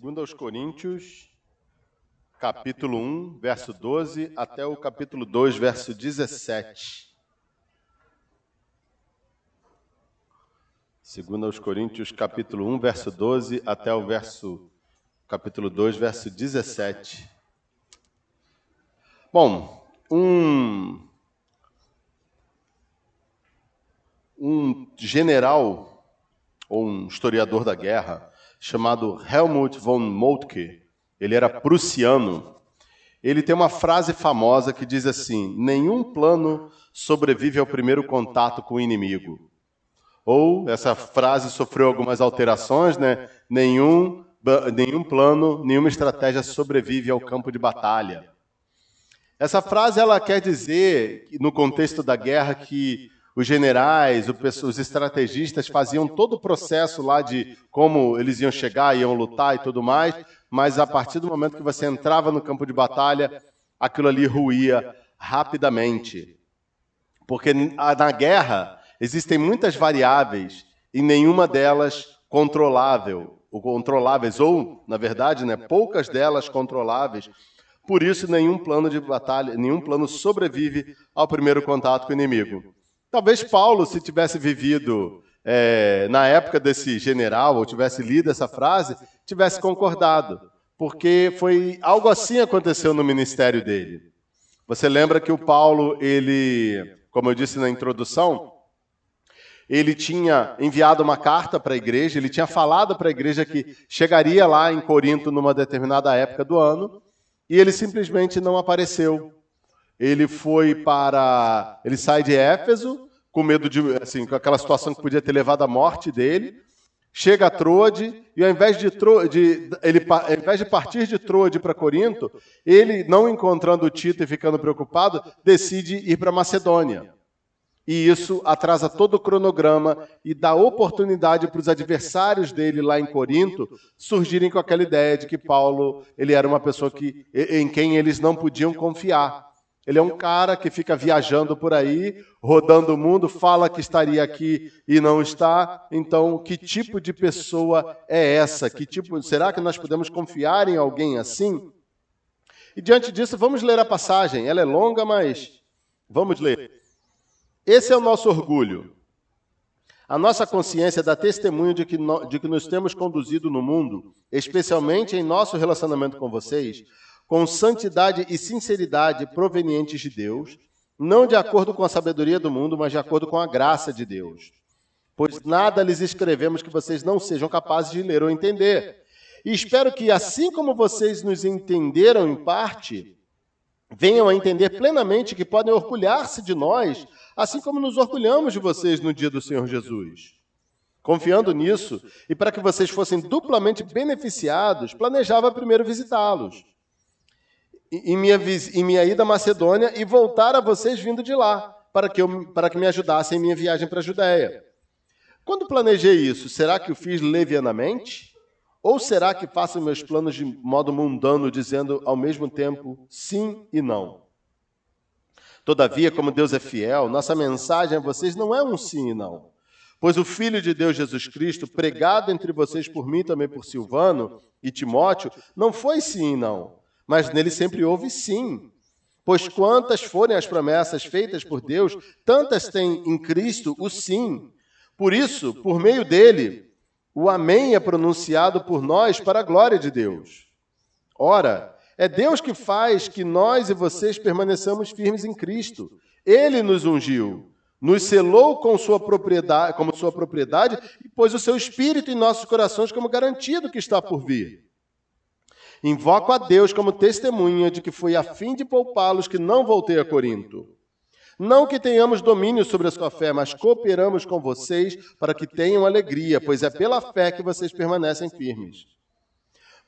2 aos Coríntios, capítulo 1, verso 12, até o capítulo 2, verso 17. 2 aos Coríntios, capítulo 1, verso 12, até o capítulo 2, verso 17. Bom, um general, ou um historiador da guerra, chamado Helmut von Moltke, ele era prussiano, ele tem uma frase famosa que diz assim: nenhum plano sobrevive ao primeiro contato com o inimigo. Ou, essa frase sofreu algumas alterações, né? Nenhum plano, nenhuma estratégia sobrevive ao campo de batalha. Essa frase ela quer dizer, no contexto da guerra, que os generais, os estrategistas faziam todo o processo lá de como eles iam chegar, iam lutar e tudo mais, mas a partir do momento que você entrava no campo de batalha, aquilo ali ruía rapidamente. Porque na guerra existem muitas variáveis e nenhuma delas controláveis, ou, na verdade, né, poucas delas controláveis. Por isso, nenhum plano de batalha, nenhum plano sobrevive ao primeiro contato com o inimigo. Talvez Paulo, se tivesse vivido na época desse general, ou tivesse lido essa frase, tivesse concordado, porque foi algo assim que aconteceu no ministério dele. Você lembra que o Paulo, ele, como eu disse na introdução, ele tinha enviado uma carta para a igreja, ele tinha falado para a igreja que chegaria lá em Corinto numa determinada época do ano, e ele simplesmente não apareceu. Ele sai de Éfeso, com medo de, assim, com aquela situação que podia ter levado à morte dele, chega a Troade, e ao invés de partir de Troade para Corinto, ele, não encontrando Tito e ficando preocupado, decide ir para Macedônia. E isso atrasa todo o cronograma e dá oportunidade para os adversários dele lá em Corinto surgirem com aquela ideia de que Paulo ele era uma pessoa em quem eles não podiam confiar. Ele é um cara que fica viajando por aí, rodando o mundo, fala que estaria aqui e não está. Então, que tipo de pessoa é essa? Será que nós podemos confiar em alguém assim? E diante disso, vamos ler a passagem. Ela é longa, mas vamos ler. Esse é o nosso orgulho. A nossa consciência dá testemunho de que nos temos conduzido no mundo, especialmente em nosso relacionamento com vocês, com santidade e sinceridade provenientes de Deus, não de acordo com a sabedoria do mundo, mas de acordo com a graça de Deus. Pois nada lhes escrevemos que vocês não sejam capazes de ler ou entender. E espero que, assim como vocês nos entenderam em parte, venham a entender plenamente que podem orgulhar-se de nós, assim como nos orgulhamos de vocês no dia do Senhor Jesus. Confiando nisso, e para que vocês fossem duplamente beneficiados, planejava primeiro visitá-los em minha ida à Macedônia e voltar a vocês vindo de lá, para que me ajudassem em minha viagem para a Judéia. Quando planejei isso, será que o fiz levianamente? Ou será que faço meus planos de modo mundano, dizendo ao mesmo tempo sim e não? Todavia, como Deus é fiel, nossa mensagem a vocês não é um sim e não. Pois o Filho de Deus, Jesus Cristo, pregado entre vocês por mim, também por Silvano e Timóteo, não foi sim e não, mas nele sempre houve sim. Pois quantas forem as promessas feitas por Deus, tantas têm em Cristo o sim. Por isso, por meio dele, o amém é pronunciado por nós para a glória de Deus. Ora, é Deus que faz que nós e vocês permaneçamos firmes em Cristo. Ele nos ungiu, nos selou como sua propriedade e pôs o seu Espírito em nossos corações como garantia do que está por vir. Invoco a Deus como testemunha de que foi a fim de poupá-los que não voltei a Corinto. Não que tenhamos domínio sobre a sua fé, mas cooperamos com vocês para que tenham alegria, pois é pela fé que vocês permanecem firmes.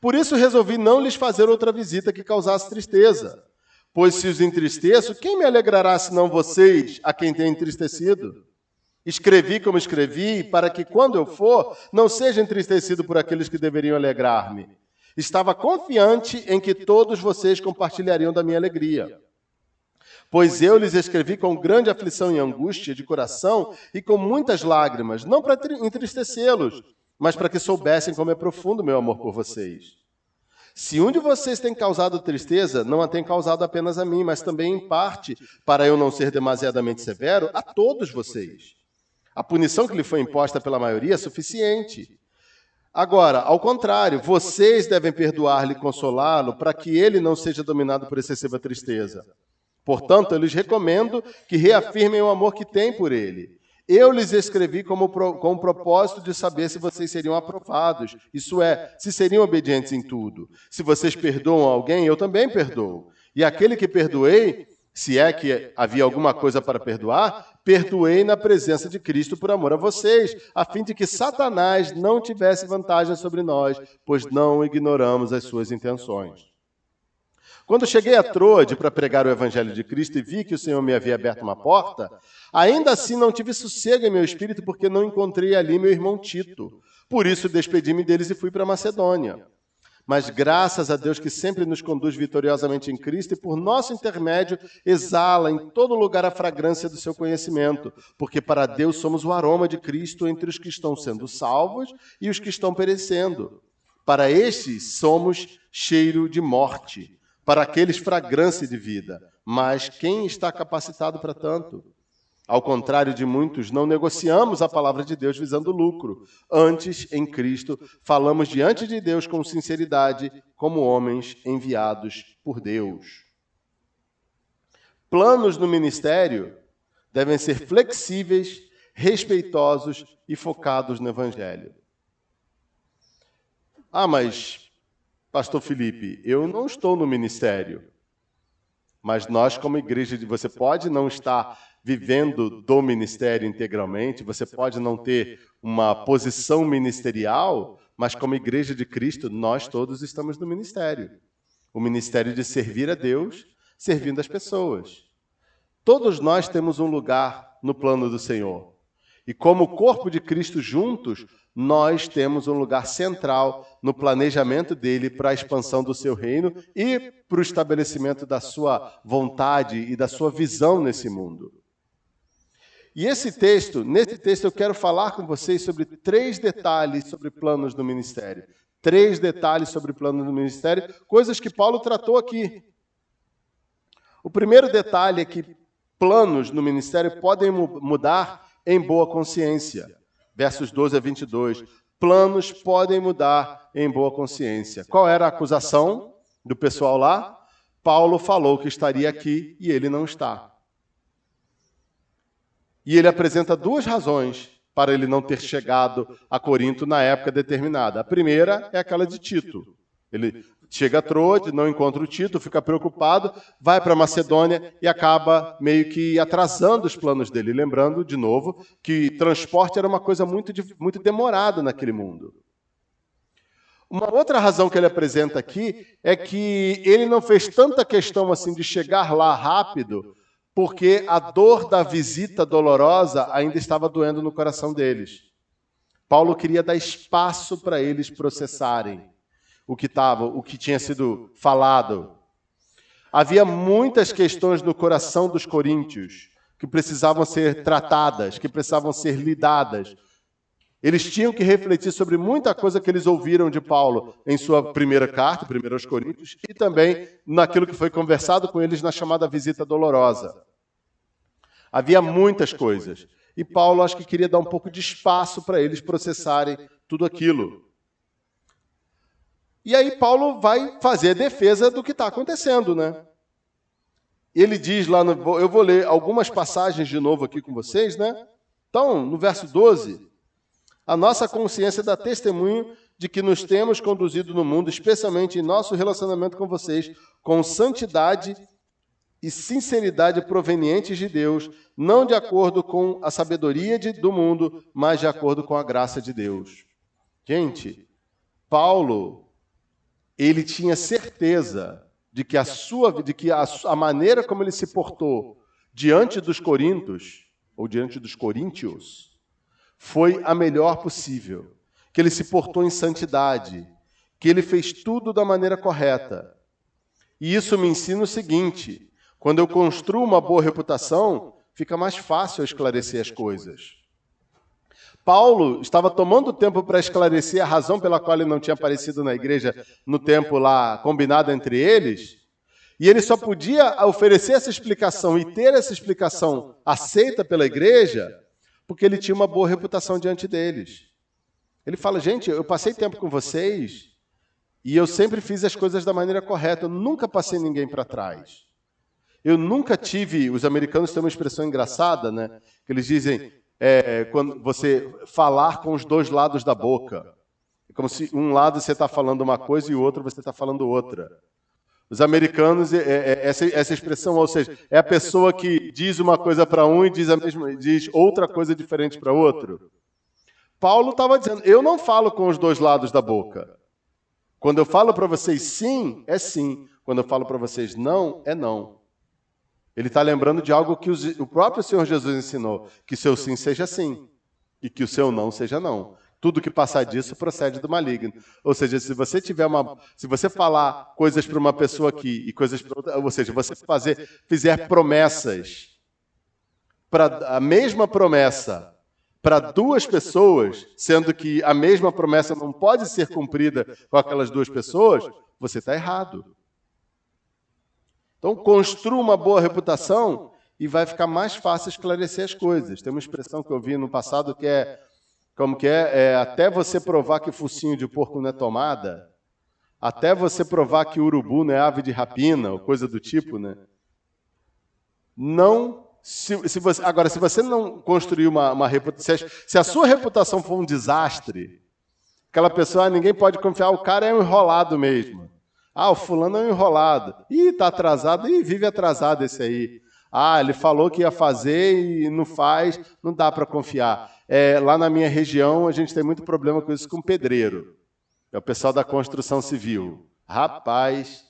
Por isso resolvi não lhes fazer outra visita que causasse tristeza. Pois se os entristeço, quem me alegrará senão vocês, a quem tenho entristecido? Escrevi como escrevi, para que quando eu for, não seja entristecido por aqueles que deveriam alegrar-me. Estava confiante em que todos vocês compartilhariam da minha alegria. Pois eu lhes escrevi com grande aflição e angústia de coração e com muitas lágrimas, não para entristecê-los, mas para que soubessem como é profundo o meu amor por vocês. Se um de vocês tem causado tristeza, não a tem causado apenas a mim, mas também, em parte, para eu não ser demasiadamente severo, a todos vocês. A punição que lhe foi imposta pela maioria é suficiente. Agora, ao contrário, vocês devem perdoar-lhe e consolá-lo para que ele não seja dominado por excessiva tristeza. Portanto, eu lhes recomendo que reafirmem o amor que têm por ele. Eu lhes escrevi com o propósito de saber se vocês seriam aprovados, isso é, se seriam obedientes em tudo. Se vocês perdoam alguém, eu também perdoo. E aquele que perdoei, se é que havia alguma coisa para perdoar, perdoei na presença de Cristo por amor a vocês, a fim de que Satanás não tivesse vantagem sobre nós, pois não ignoramos as suas intenções. Quando cheguei a Troade para pregar o Evangelho de Cristo e vi que o Senhor me havia aberto uma porta, ainda assim não tive sossego em meu espírito porque não encontrei ali meu irmão Tito. Por isso despedi-me deles e fui para Macedônia. Mas graças a Deus que sempre nos conduz vitoriosamente em Cristo e por nosso intermédio exala em todo lugar a fragrância do seu conhecimento, porque para Deus somos o aroma de Cristo entre os que estão sendo salvos e os que estão perecendo. Para estes somos cheiro de morte, para aqueles fragrância de vida. Mas quem está capacitado para tanto? Ao contrário de muitos, não negociamos a palavra de Deus visando lucro. Antes, em Cristo, falamos diante de Deus com sinceridade, como homens enviados por Deus. Planos no ministério devem ser flexíveis, respeitosos e focados no Evangelho. Mas, Pastor Felipe, eu não estou no ministério. Mas nós, como igreja, você pode não estar vivendo do ministério integralmente, você pode não ter uma posição ministerial, mas como igreja de Cristo, nós todos estamos no ministério. O ministério de servir a Deus, servindo as pessoas. Todos nós temos um lugar no plano do Senhor. E como corpo de Cristo juntos, nós temos um lugar central no planejamento dele para a expansão do seu reino e para o estabelecimento da sua vontade e da sua visão nesse mundo. E nesse texto eu quero falar com vocês sobre 3 detalhes sobre planos do ministério. 3 detalhes sobre planos do ministério, coisas que Paulo tratou aqui. O primeiro detalhe é que planos no ministério podem mudar em boa consciência. Versos 12 a 22. Planos podem mudar em boa consciência. Qual era a acusação do pessoal lá? Paulo falou que estaria aqui e ele não está. E ele apresenta 2 razões para ele não ter chegado a Corinto na época determinada. A primeira é aquela de Tito. Ele chega a Troade, não encontra o Tito, fica preocupado, vai para Macedônia e acaba meio que atrasando os planos dele. Lembrando, de novo, que transporte era uma coisa muito demorada naquele mundo. Uma outra razão que ele apresenta aqui é que ele não fez tanta questão assim de chegar lá rápido, porque a dor da visita dolorosa ainda estava doendo no coração deles. Paulo queria dar espaço para eles processarem o que tinha sido falado. Havia muitas questões no coração dos coríntios que precisavam ser tratadas, que precisavam ser lidadas. Eles tinham que refletir sobre muita coisa que eles ouviram de Paulo em sua primeira carta, 1 aos Coríntios, e também naquilo que foi conversado com eles na chamada visita dolorosa. Havia muitas coisas. E Paulo acho que queria dar um pouco de espaço para eles processarem tudo aquilo. E aí Paulo vai fazer a defesa do que está acontecendo, né? Ele diz lá, eu vou ler algumas passagens de novo aqui com vocês, né? Então, no verso 12, a nossa consciência dá testemunho de que nos temos conduzido no mundo, especialmente em nosso relacionamento com vocês, com santidade e sinceridade provenientes de Deus, não de acordo com a sabedoria do mundo, mas de acordo com a graça de Deus. Gente, Paulo, ele tinha certeza de que a maneira como ele se portou diante dos coríntios, ou diante dos coríntios, foi a melhor possível. Que ele se portou em santidade, que ele fez tudo da maneira correta. E isso me ensina o seguinte: quando eu construo uma boa reputação, fica mais fácil eu esclarecer as coisas. Paulo estava tomando tempo para esclarecer a razão pela qual ele não tinha aparecido na igreja no tempo lá combinado entre eles, e ele só podia oferecer essa explicação e ter essa explicação aceita pela igreja porque ele tinha uma boa reputação diante deles. Ele fala, gente, eu passei tempo com vocês e eu sempre fiz as coisas da maneira correta, eu nunca passei ninguém para trás. Eu nunca tive, os americanos têm uma expressão engraçada, né? Que eles dizem, quando você falar com os dois lados da boca. É como se um lado você está falando uma coisa e o outro você está falando outra. Os americanos, essa expressão, ou seja, é a pessoa que diz uma coisa para um e diz outra coisa diferente para outro. Paulo estava dizendo, eu não falo com os dois lados da boca. Quando eu falo para vocês sim, é sim. Quando eu falo para vocês não, é não. Ele está lembrando de algo que o próprio Senhor Jesus ensinou, que seu sim seja sim e que o seu não seja não. Tudo que passar disso procede do maligno. Ou seja, se você falar coisas para uma pessoa aqui e coisas para outra, ou seja, você fizer promessas para a mesma promessa para duas pessoas, sendo que a mesma promessa não pode ser cumprida com aquelas duas pessoas, você está errado. Então, construa uma boa reputação e vai ficar mais fácil esclarecer as coisas. Tem uma expressão que eu vi no passado que é, até você provar que focinho de porco não é tomada, até você provar que urubu não é ave de rapina, ou coisa do tipo, né? Agora, se você não construir uma reputação, se a sua reputação for um desastre, aquela pessoa, ninguém pode confiar, o cara é um enrolado mesmo. O fulano é um enrolado. Está atrasado, vive atrasado esse aí. Ele falou que ia fazer e não faz, não dá para confiar. Lá na minha região, a gente tem muito problema com isso com pedreiro. É o pessoal da construção civil. Rapaz,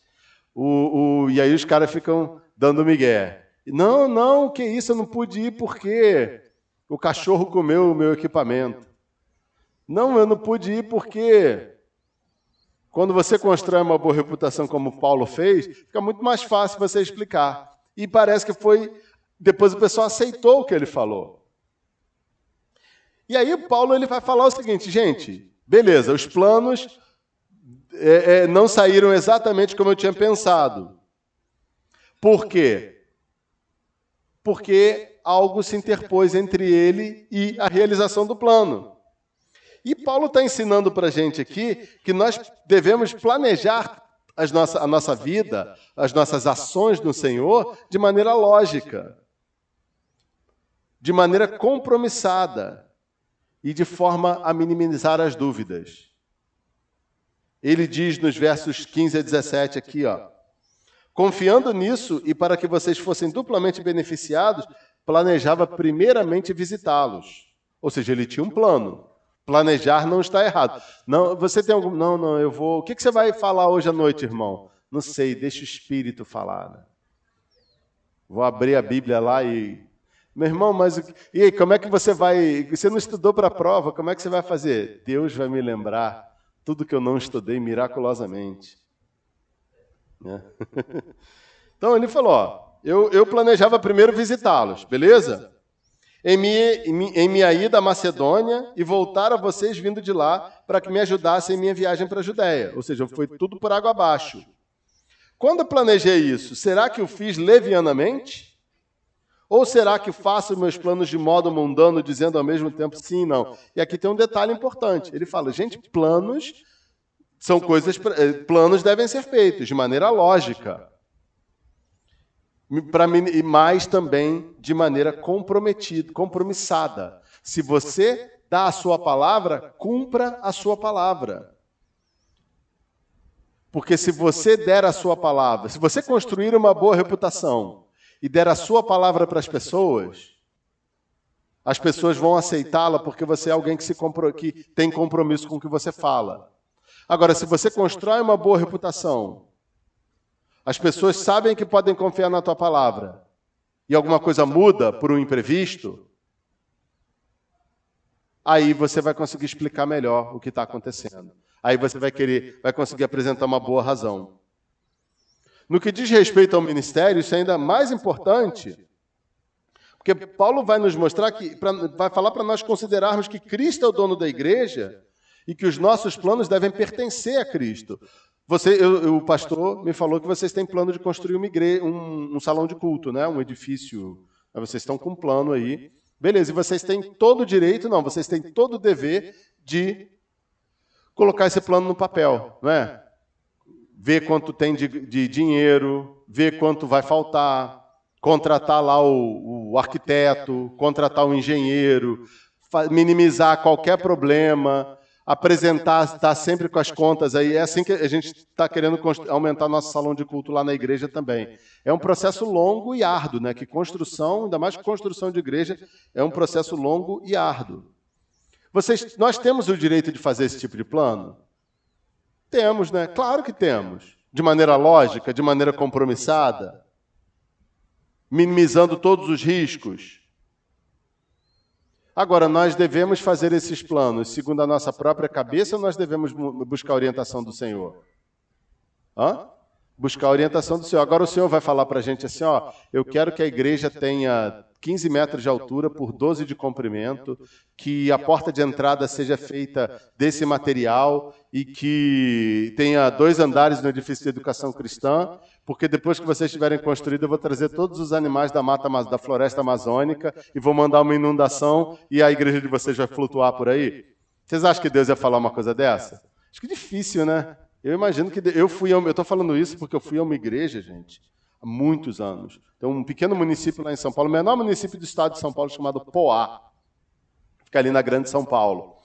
e aí os caras ficam dando migué. Não, que isso, eu não pude ir porque o cachorro comeu o meu equipamento. Não, eu não pude ir porque... Quando você constrói uma boa reputação como Paulo fez, fica muito mais fácil você explicar. E parece que depois o pessoal aceitou o que ele falou. E aí Paulo ele vai falar o seguinte, gente, beleza, os planos não saíram exatamente como eu tinha pensado. Por quê? Porque algo se interpôs entre ele e a realização do plano. E Paulo está ensinando para a gente aqui que nós devemos planejar a nossa vida, as nossas ações no Senhor, de maneira lógica, de maneira compromissada e de forma a minimizar as dúvidas. Ele diz nos versos 15 a 17 aqui, confiando nisso e para que vocês fossem duplamente beneficiados, planejava primeiramente visitá-los. Ou seja, ele tinha um plano. Planejar não está errado. Não, você tem algum... Não, eu vou... O que você vai falar hoje à noite, irmão? Não sei, deixa o Espírito falar. Né? Vou abrir a Bíblia lá e... Meu irmão, mas... E aí, como é que você vai... Você não estudou para a prova, como é que você vai fazer? Deus vai me lembrar tudo que eu não estudei miraculosamente. Né? Então, ele falou, eu planejava primeiro visitá-los, beleza? Em minha ida à Macedônia e voltar a vocês vindo de lá para que me ajudassem em minha viagem para a Judéia. Ou seja, foi tudo por água abaixo. Quando eu planejei isso, será que eu fiz levianamente? Ou será que faço meus planos de modo mundano, dizendo ao mesmo tempo sim e não? E aqui tem um detalhe importante. Ele fala, gente, planos devem ser feitos de maneira lógica. Mas também de maneira compromissada. Se você dá a sua palavra, cumpra a sua palavra. Porque se você der a sua palavra, se você construir uma boa reputação e der a sua palavra para as pessoas vão aceitá-la porque você é alguém que tem compromisso com o que você fala. Agora, se você constrói uma boa reputação, as pessoas sabem que podem confiar na tua palavra e alguma coisa muda por um imprevisto, aí você vai conseguir explicar melhor o que está acontecendo. Aí você vai conseguir apresentar uma boa razão. No que diz respeito ao ministério, isso é ainda mais importante, Porque Paulo vai nos mostrar vai falar para nós considerarmos que Cristo é o dono da igreja e que os nossos planos devem pertencer a Cristo. O pastor me falou que vocês têm plano de construir um salão de culto, né? Um edifício. Vocês estão com um plano aí. Beleza, e vocês têm todo o direito, não, vocês têm todo o dever de colocar esse plano no papel, não é? Ver quanto tem de dinheiro, ver quanto vai faltar, contratar lá o arquiteto, contratar o engenheiro, minimizar qualquer problema, apresentar, estar sempre com as contas aí. É assim que a gente está querendo aumentar nosso salão de culto lá na igreja também. É um processo longo e árduo, né? Que construção, ainda mais que construção de igreja, é um processo longo e árduo. Nós temos o direito de fazer esse tipo de plano? Temos, né? Claro que temos. De maneira lógica, de maneira compromissada, minimizando todos os riscos. Agora, nós devemos fazer esses planos segundo a nossa própria cabeça ou nós devemos buscar a orientação do Senhor? Buscar a orientação do Senhor. Agora o Senhor vai falar para a gente assim, ó, eu quero que a igreja tenha 15 metros de altura por 12 de comprimento, que a porta de entrada seja feita desse material e que tenha 2 andares no edifício de educação cristã, porque depois que vocês estiverem construído, eu vou trazer todos os animais da floresta amazônica e vou mandar uma inundação e a igreja de vocês vai flutuar por aí. Vocês acham que Deus ia falar uma coisa dessa? Acho que difícil, né? Eu imagino que eu estou falando isso porque eu fui a uma igreja, gente, há muitos anos. Tem um pequeno município lá em São Paulo, o menor município do estado de São Paulo, chamado Poá. Fica ali na Grande São Paulo.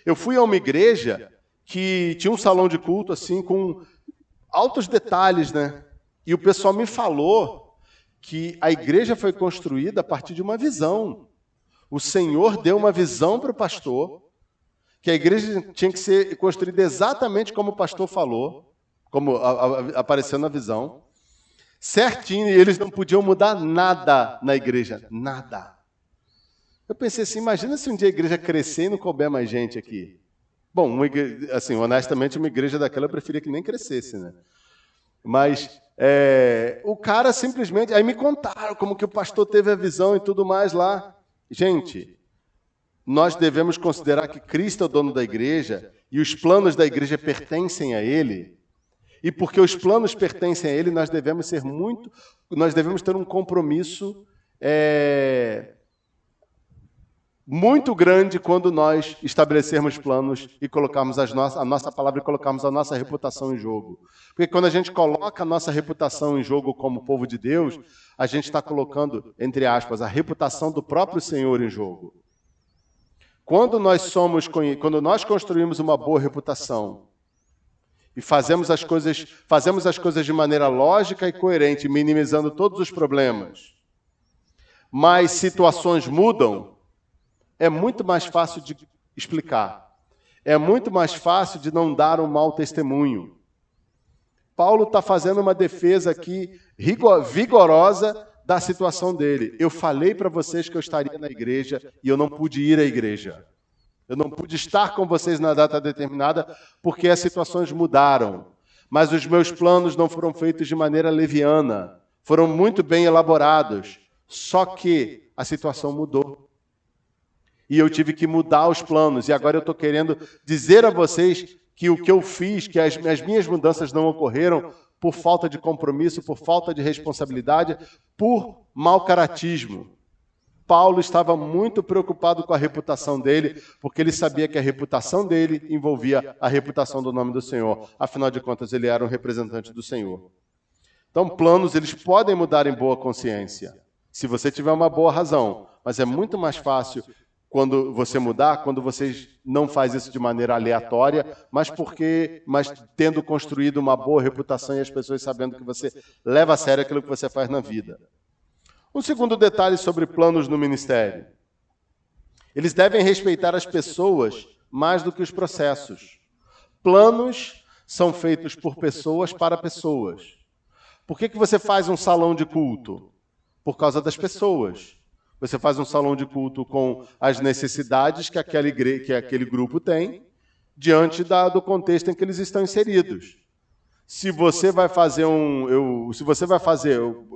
Eu fui a uma igreja que tinha um salão de culto assim com altos detalhes, né? E o pessoal me falou que a igreja foi construída a partir de uma visão. O Senhor deu uma visão para o pastor, que a igreja tinha que ser construída exatamente como o pastor falou, como apareceu na visão, certinho, e eles não podiam mudar nada na igreja, nada. Eu pensei assim, imagina se um dia a igreja crescer e não couber mais gente aqui. Bom, assim, honestamente, uma igreja daquela eu preferia que nem crescesse, né? Mas o cara simplesmente... Aí me contaram como que o pastor teve a visão e tudo mais lá. Gente, nós devemos considerar que Cristo é o dono da igreja e os planos da igreja pertencem a Ele. E porque os planos pertencem a Ele, nós devemos ter um compromisso muito grande quando nós estabelecermos planos e colocarmos a nossa palavra e colocarmos a nossa reputação em jogo. Porque quando a gente coloca a nossa reputação em jogo como povo de Deus, a gente está colocando, entre aspas, a reputação do próprio Senhor em jogo. Quando nós construímos uma boa reputação e fazemos as coisas de maneira lógica e coerente, minimizando todos os problemas, mas situações mudam, é muito mais fácil de explicar. É muito mais fácil de não dar um mau testemunho. Paulo está fazendo uma defesa aqui vigorosa da situação dele. Eu falei para vocês que eu estaria na igreja e eu não pude ir à igreja. Eu não pude estar com vocês na data determinada porque as situações mudaram. Mas os meus planos não foram feitos de maneira leviana. Foram muito bem elaborados. Só que a situação mudou. E eu tive que mudar os planos. E agora eu estou querendo dizer a vocês que o que eu fiz, que as minhas mudanças não ocorreram por falta de compromisso, por falta de responsabilidade, por mau caratismo. Paulo estava muito preocupado com a reputação dele, porque ele sabia que a reputação dele envolvia a reputação do nome do Senhor. Afinal de contas, ele era um representante do Senhor. Então, planos, eles podem mudar em boa consciência, se você tiver uma boa razão. Mas é muito mais fácil quando você mudar, quando você não faz isso de maneira aleatória, mas tendo construído uma boa reputação e as pessoas sabendo que você leva a sério aquilo que você faz na vida. Um segundo detalhe sobre planos no ministério. Eles devem respeitar as pessoas mais do que os processos. Planos são feitos por pessoas para pessoas. Por que você faz um salão de culto? Por causa das pessoas. Você faz um salão de culto com as necessidades que aquele grupo tem diante do contexto em que eles estão inseridos. Se você vai fazer eu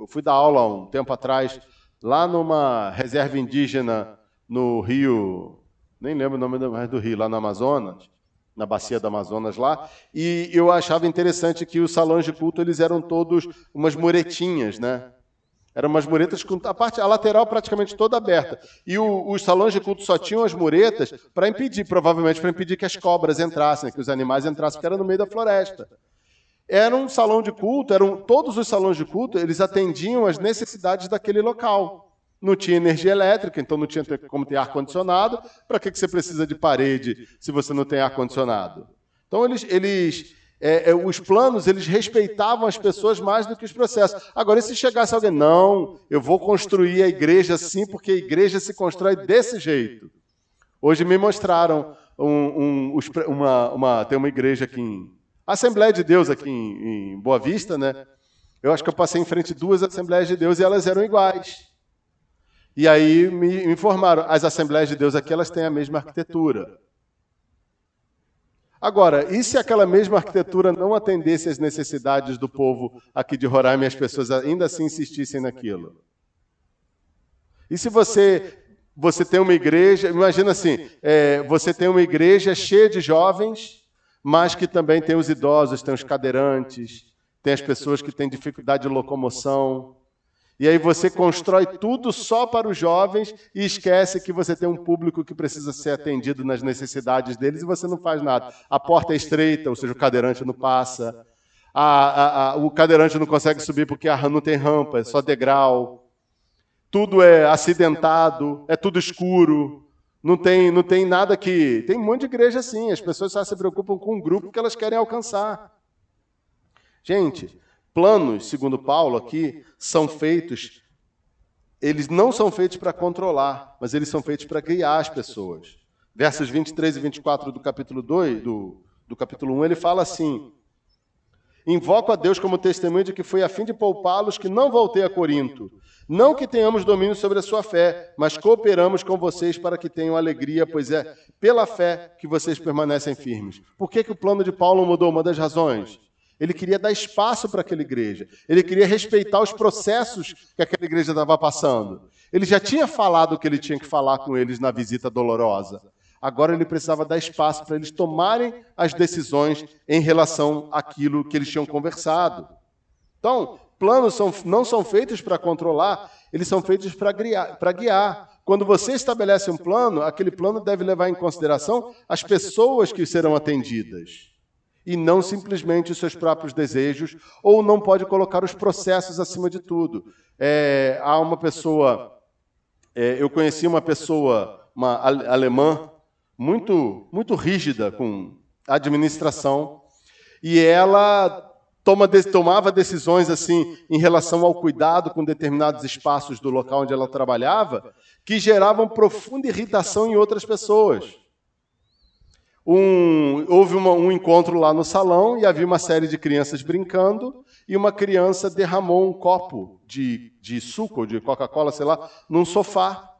fui dar aula há um tempo atrás lá numa reserva indígena no Rio, nem lembro o nome mais do rio, lá no Amazonas, na bacia do Amazonas lá, e eu achava interessante que os salões de culto eles eram todos umas muretinhas, né? Eram umas muretas com a lateral praticamente toda aberta. E os salões de culto só tinham as muretas para impedir, provavelmente para impedir que as cobras entrassem, que os animais entrassem, porque era no meio da floresta. Era um salão de culto, todos os salões de culto, eles atendiam às necessidades daquele local. Não tinha energia elétrica, então não tinha como ter ar-condicionado. Para que você precisa de parede se você não tem ar-condicionado? Então, os planos, eles respeitavam as pessoas mais do que os processos. Agora, e se chegasse alguém, não, eu vou construir a igreja assim, porque a igreja se constrói desse jeito. Hoje me mostraram, tem uma igreja aqui a Assembleia de Deus aqui em Boa Vista, né? Eu acho que eu passei em frente a 2 Assembleias de Deus e elas eram iguais. E aí me informaram, as Assembleias de Deus aqui, elas têm a mesma arquitetura. Agora, e se aquela mesma arquitetura não atendesse às necessidades do povo aqui de Roraima e as pessoas ainda assim insistissem naquilo? E se você tem uma igreja, imagina assim, você tem uma igreja cheia de jovens, mas que também tem os idosos, tem os cadeirantes, tem as pessoas que têm dificuldade de locomoção. E aí você constrói tudo só para os jovens e esquece que você tem um público que precisa ser atendido nas necessidades deles e você não faz nada. A porta é estreita, ou seja, o cadeirante não passa. O cadeirante não consegue subir porque não tem rampa, é só degrau. Tudo é acidentado, é tudo escuro. Não tem nada que... Tem um monte de igreja assim, as pessoas só se preocupam com um grupo que elas querem alcançar. Gente, planos, segundo Paulo aqui, eles não são feitos para controlar, mas eles são feitos para guiar as pessoas. Versos 23 e 24 do capítulo 2, do capítulo 1, ele fala assim: invoco a Deus como testemunho de que foi a fim de poupá-los que não voltei a Corinto. Não que tenhamos domínio sobre a sua fé, mas cooperamos com vocês para que tenham alegria, pois é pela fé que vocês permanecem firmes. Por que o plano de Paulo mudou? Uma das razões. Ele queria dar espaço para aquela igreja. Ele queria respeitar os processos que aquela igreja estava passando. Ele já tinha falado o que ele tinha que falar com eles na visita dolorosa. Agora ele precisava dar espaço para eles tomarem as decisões em relação àquilo que eles tinham conversado. Então, planos não são feitos para controlar, eles são feitos para guiar. Quando você estabelece um plano, aquele plano deve levar em consideração as pessoas que serão atendidas. E não simplesmente os seus próprios desejos, ou não pode colocar os processos acima de tudo. Há uma pessoa, eu conheci uma pessoa, uma alemã, muito rígida com administração, e ela tomava decisões assim em relação ao cuidado com determinados espaços do local onde ela trabalhava, que geravam profunda irritação em outras pessoas. Houve um encontro lá no salão e havia uma série de crianças brincando e uma criança derramou um copo de suco ou de Coca-Cola, sei lá, num sofá.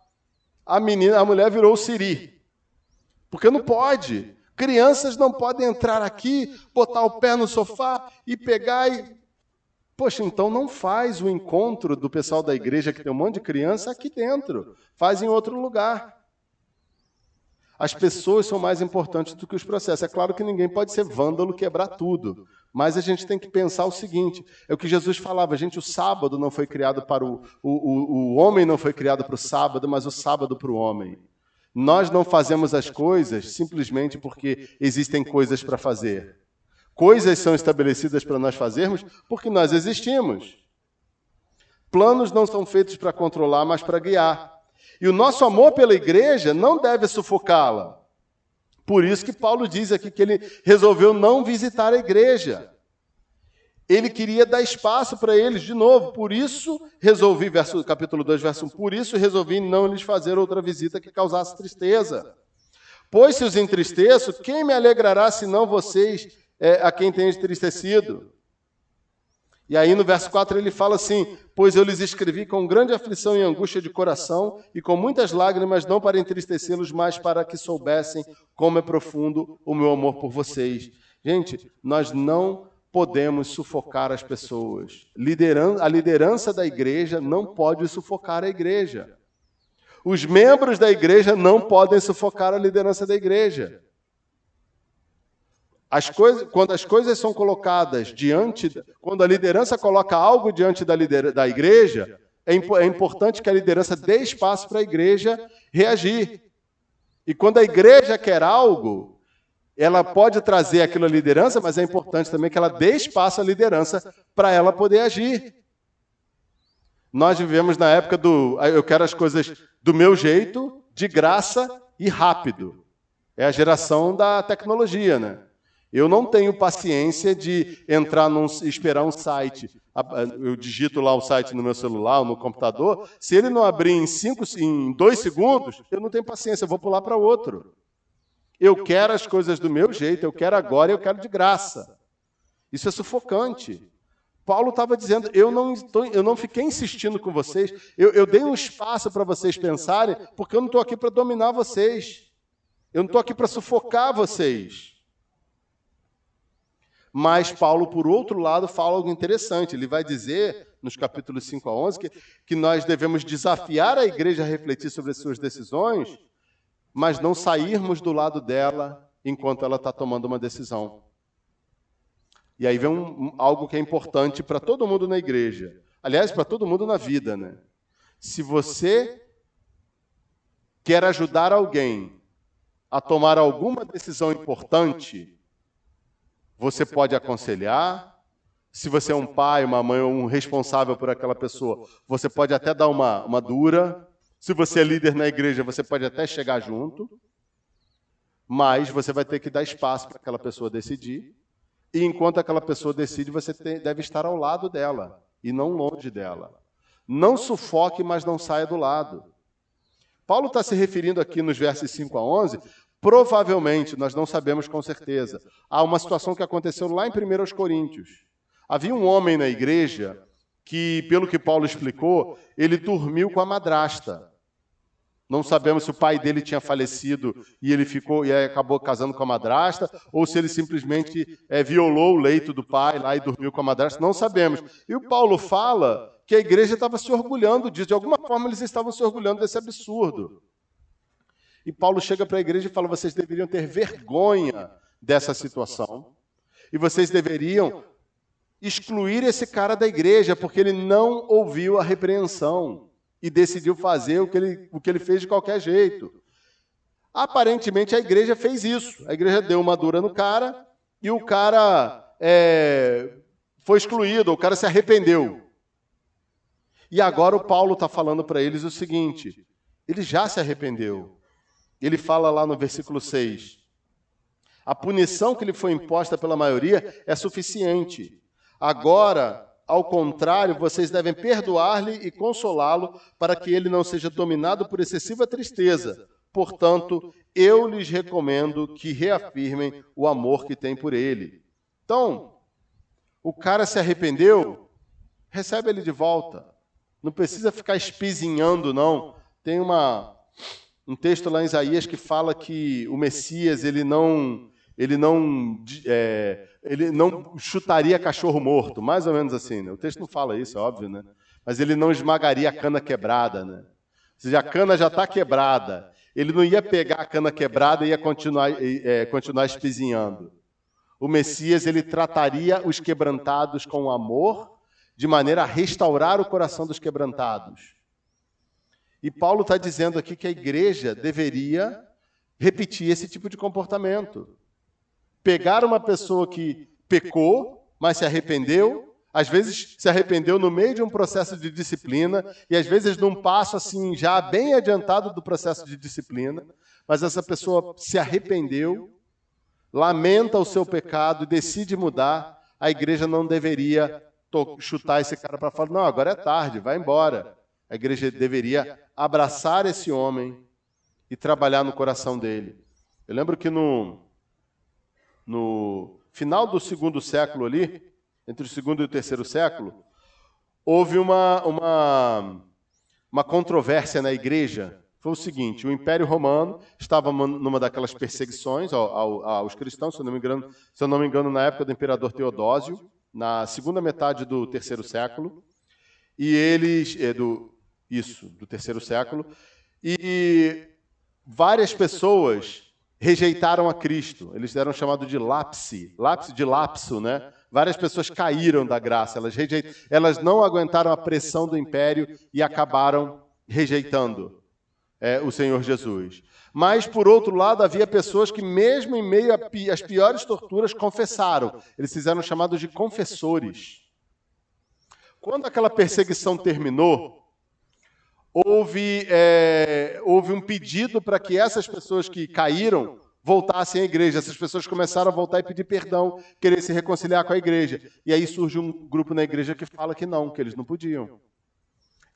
A mulher virou o siri. Porque não pode. Crianças não podem entrar aqui, botar o pé no sofá e pegar e... Poxa, então não faz o encontro do pessoal da igreja, que tem um monte de criança, aqui dentro. Faz em outro lugar. As pessoas são mais importantes do que os processos. É claro que ninguém pode ser vândalo, quebrar tudo. Mas a gente tem que pensar o seguinte, é o que Jesus falava, gente, o sábado não foi criado para o homem não foi criado para o sábado, mas o sábado para o homem. Nós não fazemos as coisas simplesmente porque existem coisas para fazer. Coisas são estabelecidas para nós fazermos porque nós existimos. Planos não são feitos para controlar, mas para guiar. E o nosso amor pela igreja não deve sufocá-la. Por isso que Paulo diz aqui que ele resolveu não visitar a igreja. Ele queria dar espaço para eles de novo. Por isso resolvi, capítulo 2, verso 1, por isso resolvi não lhes fazer outra visita que causasse tristeza. Pois se os entristeço, quem me alegrará senão vocês, a quem tenho entristecido? E aí no verso 4 ele fala assim, pois eu lhes escrevi com grande aflição e angústia de coração e com muitas lágrimas, não para entristecê-los, mas para que soubessem como é profundo o meu amor por vocês. Gente, nós não podemos sufocar as pessoas. A liderança da igreja não pode sufocar a igreja. Os membros da igreja não podem sufocar a liderança da igreja. Quando as coisas são colocadas quando a liderança coloca algo diante da igreja, é importante que a liderança dê espaço para a igreja reagir. E quando a igreja quer algo, ela pode trazer aquilo à liderança, mas é importante também que ela dê espaço à liderança para ela poder agir. Nós vivemos na época eu quero as coisas do meu jeito, de graça e rápido. É a geração da tecnologia, né? Eu não tenho paciência de esperar um site. Eu digito lá o site no meu celular ou no computador. Se ele não abrir em 2 segundos, eu não tenho paciência, eu vou pular para outro. Eu quero as coisas do meu jeito, eu quero agora e eu quero de graça. Isso é sufocante. Paulo estava dizendo, eu não fiquei insistindo com vocês, eu dei um espaço para vocês pensarem, porque eu não estou aqui para dominar vocês. Eu não estou aqui para sufocar vocês. Mas Paulo, por outro lado, fala algo interessante. Ele vai dizer, nos capítulos 5 a 11, que nós devemos desafiar a igreja a refletir sobre as suas decisões, mas não sairmos do lado dela enquanto ela está tomando uma decisão. E aí vem algo que é importante para todo mundo na igreja. Aliás, para todo mundo na vida, né? Se você quer ajudar alguém a tomar alguma decisão importante, você pode aconselhar. Se você é um pai, uma mãe ou um responsável por aquela pessoa, você pode até dar uma dura. Se você é líder na igreja, você pode até chegar junto. Mas você vai ter que dar espaço para aquela pessoa decidir. E enquanto aquela pessoa decide, você deve estar ao lado dela e não longe dela. Não sufoque, mas não saia do lado. Paulo está se referindo aqui nos versos 5 a 11, provavelmente, nós não sabemos com certeza, há uma situação que aconteceu lá em 1 Coríntios. Havia um homem na igreja que, pelo que Paulo explicou, ele dormiu com a madrasta. Não sabemos se o pai dele tinha falecido e ele acabou casando com a madrasta, ou se ele simplesmente violou o leito do pai lá e dormiu com a madrasta, não sabemos. E o Paulo fala que a igreja estava se orgulhando disso, de alguma forma eles estavam se orgulhando desse absurdo. E Paulo chega para a igreja e fala, vocês deveriam ter vergonha dessa situação, e vocês deveriam excluir esse cara da igreja, porque ele não ouviu a repreensão e decidiu fazer o que ele fez de qualquer jeito. Aparentemente a igreja fez isso. A igreja deu uma dura no cara e o cara foi excluído, o cara se arrependeu. E agora o Paulo está falando para eles o seguinte, ele já se arrependeu. Ele fala lá no versículo 6, a punição que lhe foi imposta pela maioria é suficiente. Agora, ao contrário, vocês devem perdoar-lhe e consolá-lo para que ele não seja dominado por excessiva tristeza. Portanto, eu lhes recomendo que reafirmem o amor que têm por ele. Então, o cara se arrependeu, recebe ele de volta. Não precisa ficar espizinhando, não. Tem um texto lá em Isaías que fala que o Messias ele não chutaria cachorro morto, mais ou menos assim, né? O texto não fala isso, é óbvio, né? Mas ele não esmagaria a cana quebrada, né? Ou seja, a cana já está quebrada. Ele não ia pegar a cana quebrada e ia continuar espizinhando. O Messias ele trataria os quebrantados com amor, de maneira a restaurar o coração dos quebrantados. E Paulo está dizendo aqui que a igreja deveria repetir esse tipo de comportamento. Pegar uma pessoa que pecou, mas se arrependeu, às vezes se arrependeu no meio de um processo de disciplina, e às vezes num passo assim já bem adiantado do processo de disciplina, mas essa pessoa se arrependeu, lamenta o seu pecado e decide mudar, a igreja não deveria chutar esse cara para fora, não, agora é tarde, vai embora. A igreja deveria abraçar esse homem e trabalhar no coração dele. Eu lembro que no final do 2º século ali, entre o 2º e o 3º século, houve uma controvérsia na igreja foi o seguinte: o Império Romano estava numa daquelas perseguições aos cristãos, se eu não me engano, na época do imperador Teodósio, na segunda metade do terceiro século, e eles do terceiro século, e várias pessoas rejeitaram a Cristo. Eles eram chamados de lapso, né? Várias pessoas caíram da graça, elas não aguentaram a pressão do império e acabaram rejeitando o Senhor Jesus. Mas, por outro lado, havia pessoas que, mesmo em meio às piores torturas, confessaram. Eles fizeram chamados de confessores. Quando aquela perseguição terminou, houve um pedido para que essas pessoas que caíram voltassem à igreja. Essas pessoas começaram a voltar e pedir perdão, querer se reconciliar com a igreja. E aí surge um grupo na igreja que fala que não, que eles não podiam.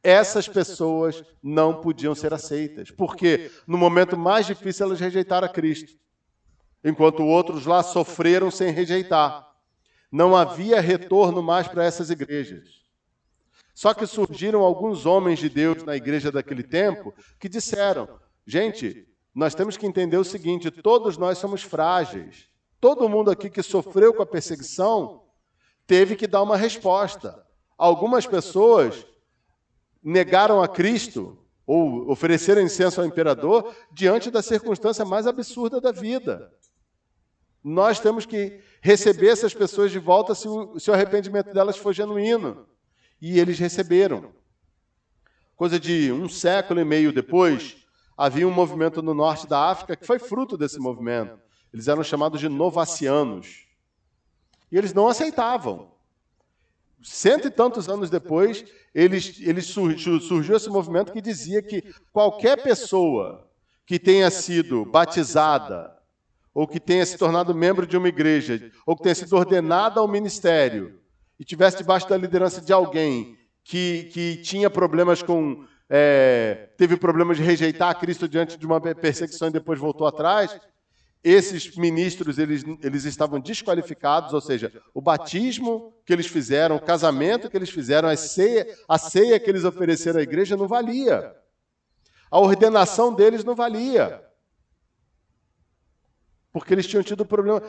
Essas pessoas não podiam ser aceitas, porque no momento mais difícil elas rejeitaram a Cristo, enquanto outros lá sofreram sem rejeitar. Não havia retorno mais para essas igrejas. Só que surgiram alguns homens de Deus na igreja daquele tempo que disseram: gente, nós temos que entender o seguinte, todos nós somos frágeis. Todo mundo aqui que sofreu com a perseguição teve que dar uma resposta. Algumas pessoas negaram a Cristo ou ofereceram incenso ao imperador diante da circunstância mais absurda da vida. Nós temos que receber essas pessoas de volta se o arrependimento delas for genuíno. E eles receberam. Coisa de 1 século e meio depois, havia um movimento no norte da África que foi fruto desse movimento. Eles eram chamados de novacianos. E eles não aceitavam. 100 e tantos anos depois, surgiu esse movimento que dizia que qualquer pessoa que tenha sido batizada, ou que tenha se tornado membro de uma igreja, ou que tenha sido ordenada ao ministério, e tivesse debaixo da liderança de alguém que tinha problemas teve problemas de rejeitar a Cristo diante de uma perseguição e depois voltou atrás, esses ministros eles estavam desqualificados, ou seja, o batismo que eles fizeram, o casamento que eles fizeram, a ceia que eles ofereceram à igreja não valia. A ordenação deles não valia. Porque eles tinham tido problema.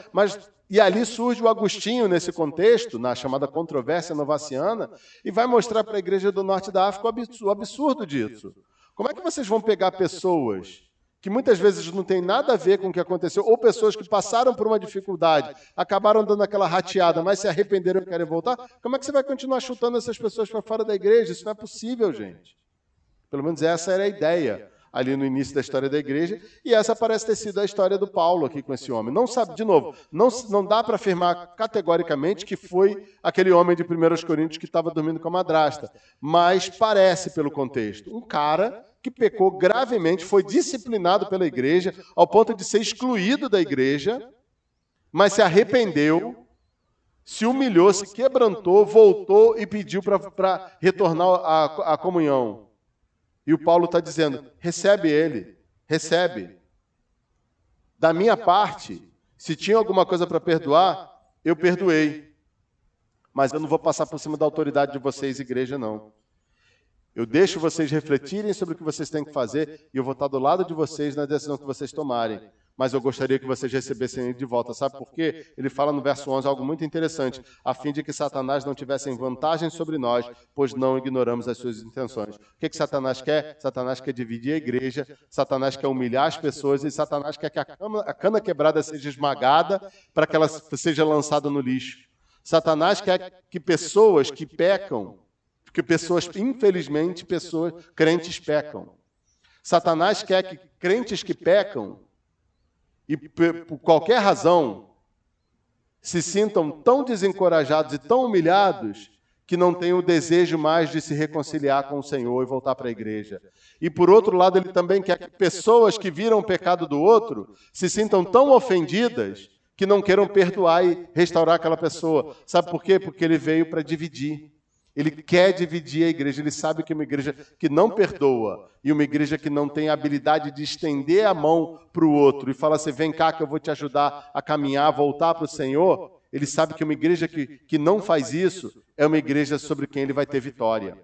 E ali surge o Agostinho, nesse contexto, na chamada controvérsia novaciana, e vai mostrar para a igreja do norte da África o absurdo disso. Como é que vocês vão pegar pessoas que muitas vezes não têm nada a ver com o que aconteceu, ou pessoas que passaram por uma dificuldade, acabaram dando aquela rateada, mas se arrependeram e querem voltar? Como é que você vai continuar chutando essas pessoas para fora da igreja? Isso não é possível, gente. Pelo menos essa era a ideia ali no início da história da igreja, e essa parece ter sido a história do Paulo aqui com esse homem. Não sabe, de novo, não dá para afirmar categoricamente que foi aquele homem de 1 Coríntios que estava dormindo com a madrasta, mas parece pelo contexto. Um cara que pecou gravemente, foi disciplinado pela igreja, ao ponto de ser excluído da igreja, mas se arrependeu, se humilhou, se quebrantou, voltou e pediu para retornar à comunhão. E o Paulo está dizendo, recebe ele, recebe. Da minha parte, se tinha alguma coisa para perdoar, eu perdoei. Mas eu não vou passar por cima da autoridade de vocês, igreja, não. Eu deixo vocês refletirem sobre o que vocês têm que fazer e eu vou estar do lado de vocês na decisão que vocês tomarem. Mas eu gostaria que vocês recebessem ele de volta. Sabe por quê? Ele fala no verso 11 algo muito interessante. A fim de que Satanás não tivesse vantagem sobre nós, pois não ignoramos as suas intenções. O que Satanás quer? Satanás quer dividir a igreja, Satanás quer humilhar as pessoas e Satanás quer que a cana quebrada seja esmagada para que ela seja lançada no lixo. Satanás quer que pessoas que pecam, porque pessoas, infelizmente, crentes pecam. Satanás quer que crentes que pecam e por qualquer razão se sintam tão desencorajados e tão humilhados que não tenham o desejo mais de se reconciliar com o Senhor e voltar para a igreja. E por outro lado, ele também quer que pessoas que viram o pecado do outro se sintam tão ofendidas que não queiram perdoar e restaurar aquela pessoa. Sabe por quê? Porque ele veio para dividir. Ele quer dividir a igreja, ele sabe que uma igreja que não perdoa e uma igreja que não tem a habilidade de estender a mão para o outro e falar assim, vem cá que eu vou te ajudar a caminhar, voltar para o Senhor, ele sabe que uma igreja que não faz isso é uma igreja sobre quem ele vai ter vitória.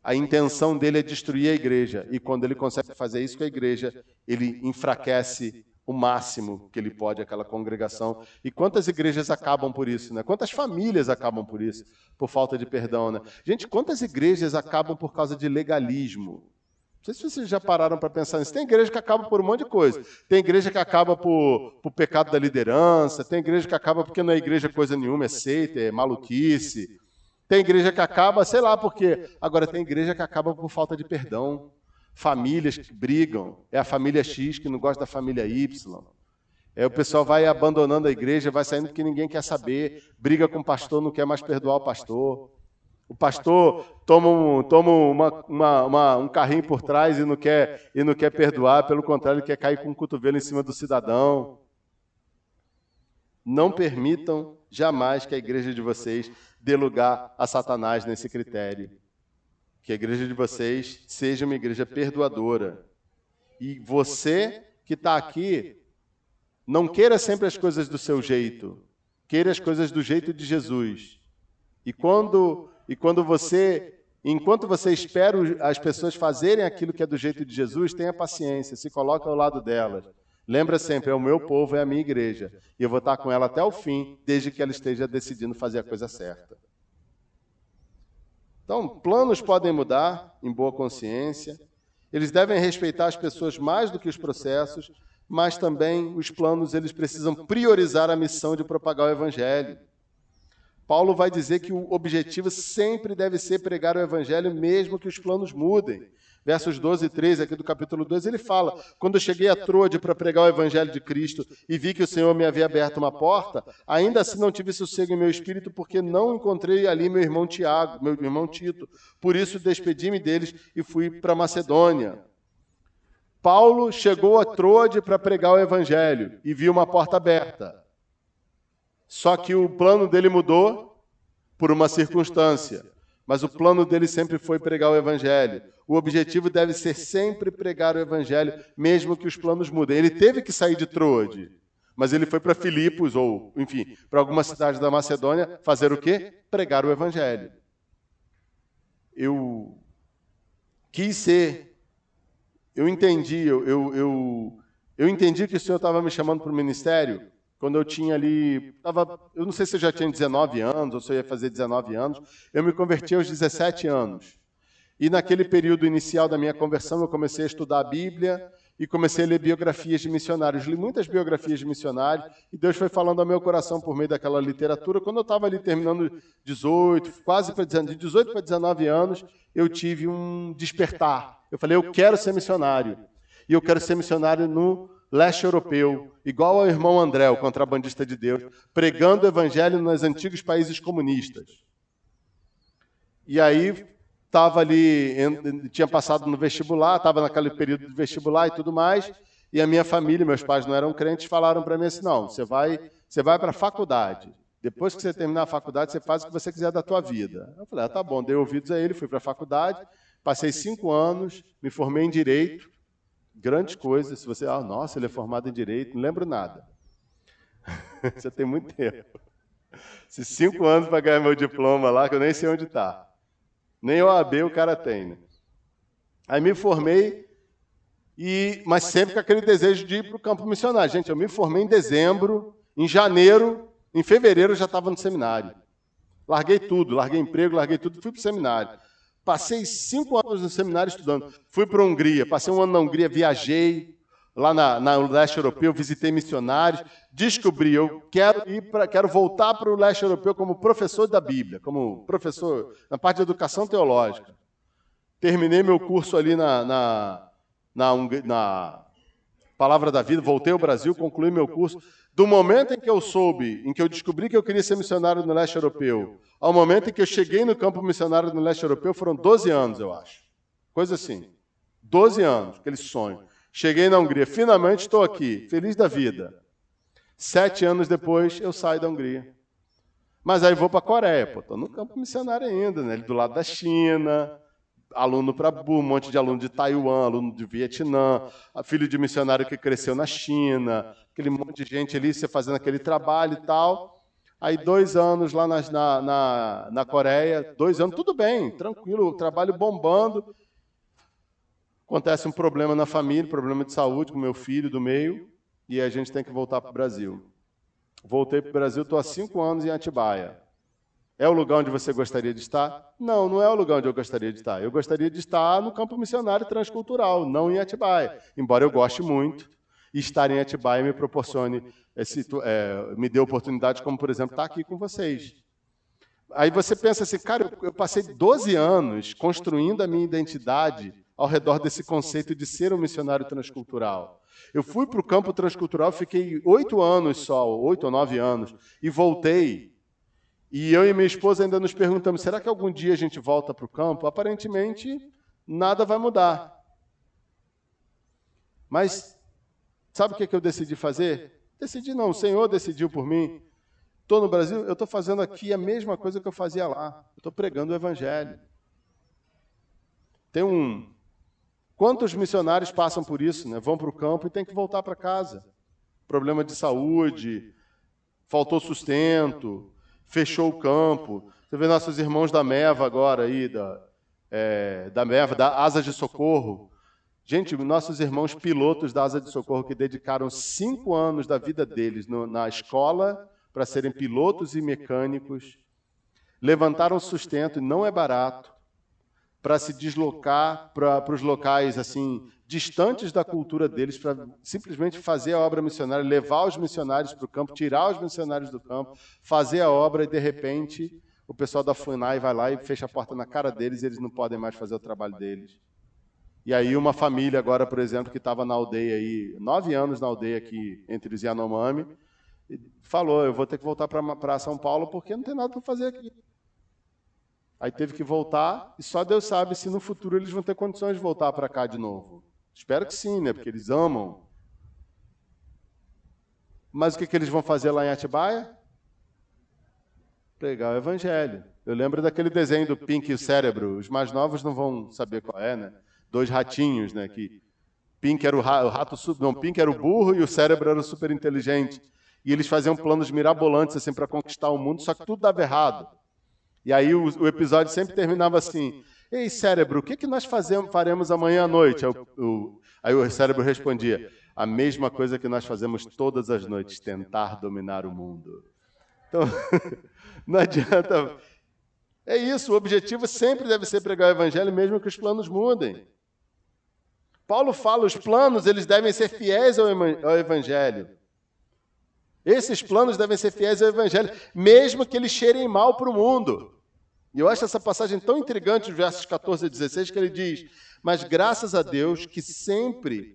a intenção dele é destruir a igreja. E quando ele consegue fazer isso com a igreja, ele enfraquece o máximo que ele pode aquela congregação. E quantas igrejas acabam por isso, né? Quantas famílias acabam por isso, por falta de perdão, né? Gente, quantas igrejas acabam por causa de legalismo? Não sei se vocês já pararam para pensar nisso. Tem igreja que acaba por um monte de coisa. Tem igreja que acaba por pecado da liderança. Tem igreja que acaba porque não é igreja coisa nenhuma, é seita, é maluquice. Tem igreja que acaba, sei lá por quê. Agora, tem igreja que acaba por falta de perdão. Famílias que brigam. É a família X que não gosta da família Y. O pessoal vai abandonando a igreja, vai saindo porque ninguém quer saber. Briga com o pastor, não quer mais perdoar o pastor. O pastor toma um carrinho por trás e não quer perdoar, pelo contrário, ele quer cair com o cotovelo em cima do cidadão. Não permitam jamais que a igreja de vocês dê lugar a Satanás nesse critério. Que a igreja de vocês seja uma igreja perdoadora. E você que está aqui, não queira sempre as coisas do seu jeito. Queira as coisas do jeito de Jesus. Enquanto você espera as pessoas fazerem aquilo que é do jeito de Jesus, tenha paciência, se coloque ao lado delas. Lembra sempre, é o meu povo, é a minha igreja. E eu vou estar com ela até o fim, desde que ela esteja decidindo fazer a coisa certa. Então, planos podem mudar, em boa consciência. Eles devem respeitar as pessoas mais do que os processos, mas também os planos eles precisam priorizar a missão de propagar o Evangelho. Paulo vai dizer que o objetivo sempre deve ser pregar o Evangelho, mesmo que os planos mudem. Versos 12 e 13 aqui do capítulo 2, ele fala: quando eu cheguei a Troade para pregar o Evangelho de Cristo e vi que o Senhor me havia aberto uma porta, ainda assim não tive sossego em meu espírito, porque não encontrei ali meu irmão Tiago, meu irmão Tito. Por isso despedi-me deles e fui para Macedônia. Paulo chegou a Troade para pregar o Evangelho e viu uma porta aberta. Só que o plano dele mudou por uma circunstância. Mas o plano dele sempre foi pregar o Evangelho. O objetivo deve ser sempre pregar o Evangelho, mesmo que os planos mudem. Ele teve que sair de Troade, mas ele foi para Filipos, ou, enfim, para alguma cidade da Macedônia, fazer o quê? Pregar o Evangelho. Eu entendi que o Senhor estava me chamando para o ministério quando eu tinha ali, eu não sei se eu já tinha 19 anos, ou se eu ia fazer 19 anos, eu me converti aos 17 anos. E naquele período inicial da minha conversão, eu comecei a estudar a Bíblia e comecei a ler biografias de missionários. Li muitas biografias de missionários e Deus foi falando ao meu coração por meio daquela literatura. Quando eu estava ali terminando 18, de 18 para 19 anos, eu tive um despertar. Eu falei, eu quero ser missionário. E eu quero ser missionário no leste europeu, igual ao irmão André, o contrabandista de Deus, pregando o evangelho nos antigos países comunistas. E aí, estava ali, tinha passado no vestibular, estava naquele período de vestibular e tudo mais, e a minha família, meus pais não eram crentes, falaram para mim assim, não, você vai para a faculdade. Depois que você terminar a faculdade, você faz o que você quiser da tua vida. Eu falei, tá bom, dei ouvidos a ele, fui para a faculdade, passei 5 anos, me formei em Direito, grandes coisas. Se você, nossa, ele é formado em Direito, não lembro nada. Você tem muito tempo. 5 anos para ganhar meu diploma lá, que eu nem sei onde está. Nem OAB o cara tem, né? Aí me formei, mas sempre com aquele desejo de ir para o campo missionário. Gente, eu me formei em dezembro, em janeiro, em fevereiro eu já estava no seminário. Larguei tudo, larguei emprego, larguei tudo, fui para o seminário. Passei 5 anos no seminário estudando. Fui para a Hungria, passei 1 ano na Hungria, viajei lá no leste europeu, visitei missionários, descobri, eu quero voltar para o leste europeu como professor da Bíblia, como professor na parte de educação teológica. Terminei meu curso ali na Palavra da Vida, voltei ao Brasil, concluí meu curso. Do momento em que eu descobri que eu queria ser missionário no leste europeu, ao momento em que eu cheguei no campo missionário no leste europeu, foram 12 anos, eu acho. Coisa assim. 12 anos, aquele sonho. Cheguei na Hungria, finalmente estou aqui, feliz da vida. 7 anos depois, eu saio da Hungria. Mas aí vou para a Coreia, estou no campo missionário ainda, né? Do lado da China, aluno para um monte de aluno de Taiwan, aluno de Vietnã, filho de missionário que cresceu na China, aquele monte de gente ali, você fazendo aquele trabalho e tal. Aí 2 anos lá na Coreia, 2 anos, tudo bem, tranquilo, trabalho bombando. Acontece um problema na família, problema de saúde com meu filho do meio, e a gente tem que voltar para o Brasil. Voltei para o Brasil, estou há 5 anos em Atibaia. É o lugar onde você gostaria de estar? Não, não é o lugar onde eu gostaria de estar. Eu gostaria de estar no campo missionário transcultural, não em Atibaia. Embora eu goste muito, e estar em Atibaia me proporcione, me dê oportunidades como, por exemplo, estar aqui com vocês. Aí você pensa assim, cara, eu passei 12 anos construindo a minha identidade ao redor desse conceito de ser um missionário transcultural. Eu fui para o campo transcultural, fiquei 8 anos só, 8 ou 9 anos, e voltei. E eu e minha esposa ainda nos perguntamos, será que algum dia a gente volta para o campo? Aparentemente, nada vai mudar. Mas sabe o que eu decidi fazer? Decidi não, o Senhor decidiu por mim. Estou no Brasil, eu estou fazendo aqui a mesma coisa que eu fazia lá. Eu estou pregando o Evangelho. Quantos missionários passam por isso, né? Vão para o campo e têm que voltar para casa. Problema de saúde, faltou sustento, fechou o campo. Você vê nossos irmãos da MEVA agora aí, da MEVA, da Asa de Socorro. Gente, nossos irmãos pilotos da Asa de Socorro que dedicaram 5 anos da vida deles na escola para serem pilotos e mecânicos, levantaram sustento, e não é barato, para se deslocar para os locais assim distantes da cultura deles, para simplesmente fazer a obra missionária, levar os missionários para o campo, tirar os missionários do campo, fazer a obra e, de repente, o pessoal da FUNAI vai lá e fecha a porta na cara deles e eles não podem mais fazer o trabalho deles. E aí uma família agora, por exemplo, que estava na aldeia aí, 9 anos na aldeia aqui entre os Yanomami, falou, eu vou ter que voltar para São Paulo porque não tem nada para fazer aqui. Aí teve que voltar e só Deus sabe se no futuro eles vão ter condições de voltar para cá de novo. Espero que sim, né? Porque eles amam. Mas o que eles vão fazer lá em Atibaia? Pregar o Evangelho. Eu lembro daquele desenho do Pink e o Cérebro. Os mais novos não vão saber qual é, né? 2 ratinhos, né? Que Pink era o rato, não, Pink era o burro e o Cérebro era o super inteligente. E eles faziam planos mirabolantes assim para conquistar o mundo, só que tudo dava errado. E aí o episódio sempre terminava assim: ei, Cérebro, o que nós faremos amanhã à noite? Aí o Cérebro respondia: a mesma coisa que nós fazemos todas as noites, tentar dominar o mundo. Então, não adianta. É isso, o objetivo sempre deve ser pregar o Evangelho, mesmo que os planos mudem. Paulo fala, os planos eles devem ser fiéis ao Evangelho. Esses planos devem ser fiéis ao Evangelho, mesmo que eles cheirem mal para o mundo. E eu acho essa passagem tão intrigante, os versos 14 e 16, que ele diz, mas graças a Deus que sempre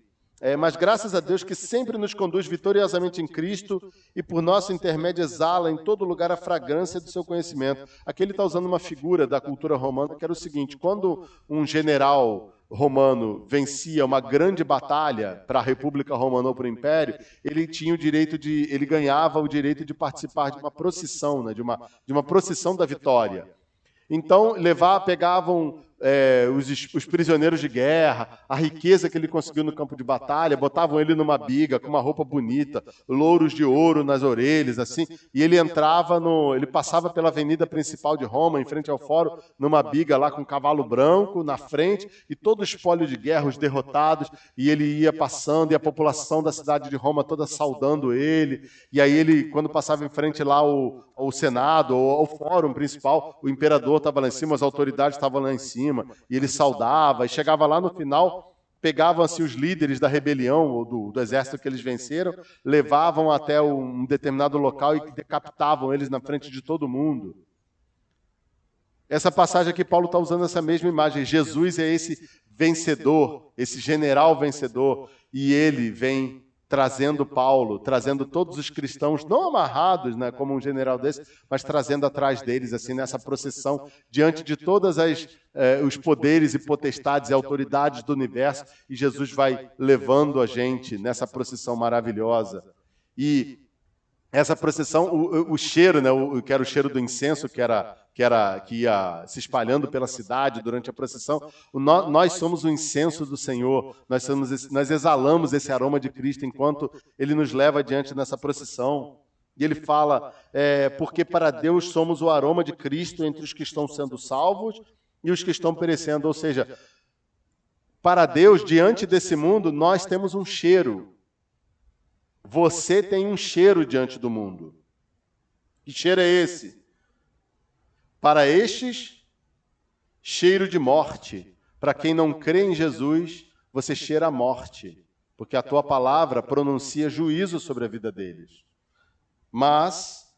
nos conduz vitoriosamente em Cristo e por nosso intermédio exala em todo lugar a fragrância do seu conhecimento. Aqui ele está usando uma figura da cultura romana que era o seguinte, quando um general romano vencia uma grande batalha para a República Romana ou para o Império, ele ganhava o direito de participar de uma procissão, né, de uma procissão da vitória. Então, pegavam os prisioneiros de guerra, a riqueza que ele conseguiu no campo de batalha, botavam ele numa biga com uma roupa bonita, louros de ouro nas orelhas, assim, e ele ele passava pela avenida principal de Roma, em frente ao fórum, numa biga lá com um cavalo branco na frente, e todo o espólio de guerra, os derrotados, e ele ia passando, e a população da cidade de Roma toda saudando ele, e aí ele, quando passava em frente lá ao Senado, ou ao fórum principal, o imperador estava lá em cima, as autoridades estavam lá em cima, e ele saudava, e chegava lá no final, pegavam-se os líderes da rebelião, ou do exército que eles venceram, levavam até um determinado local e decapitavam eles na frente de todo mundo. Essa passagem aqui, Paulo está usando essa mesma imagem. Jesus é esse vencedor, esse general vencedor, e ele vem trazendo Paulo, trazendo todos os cristãos, não amarrados, né, como um general desse, mas trazendo atrás deles, assim, nessa procissão, diante de todas os poderes e potestades e autoridades do universo, e Jesus vai levando a gente nessa procissão maravilhosa. E essa procissão, o cheiro, né, que era o cheiro do incenso, que ia se espalhando pela cidade durante a procissão, nós somos o incenso do Senhor, nós exalamos esse aroma de Cristo enquanto Ele nos leva adiante nessa procissão. E ele fala, porque para Deus somos o aroma de Cristo entre os que estão sendo salvos e os que estão perecendo. Ou seja, para Deus, diante desse mundo, nós temos um cheiro. Você tem um cheiro diante do mundo. Que cheiro é esse? Para estes, cheiro de morte. Para quem não crê em Jesus, você cheira a morte, porque a tua palavra pronuncia juízo sobre a vida deles. Mas,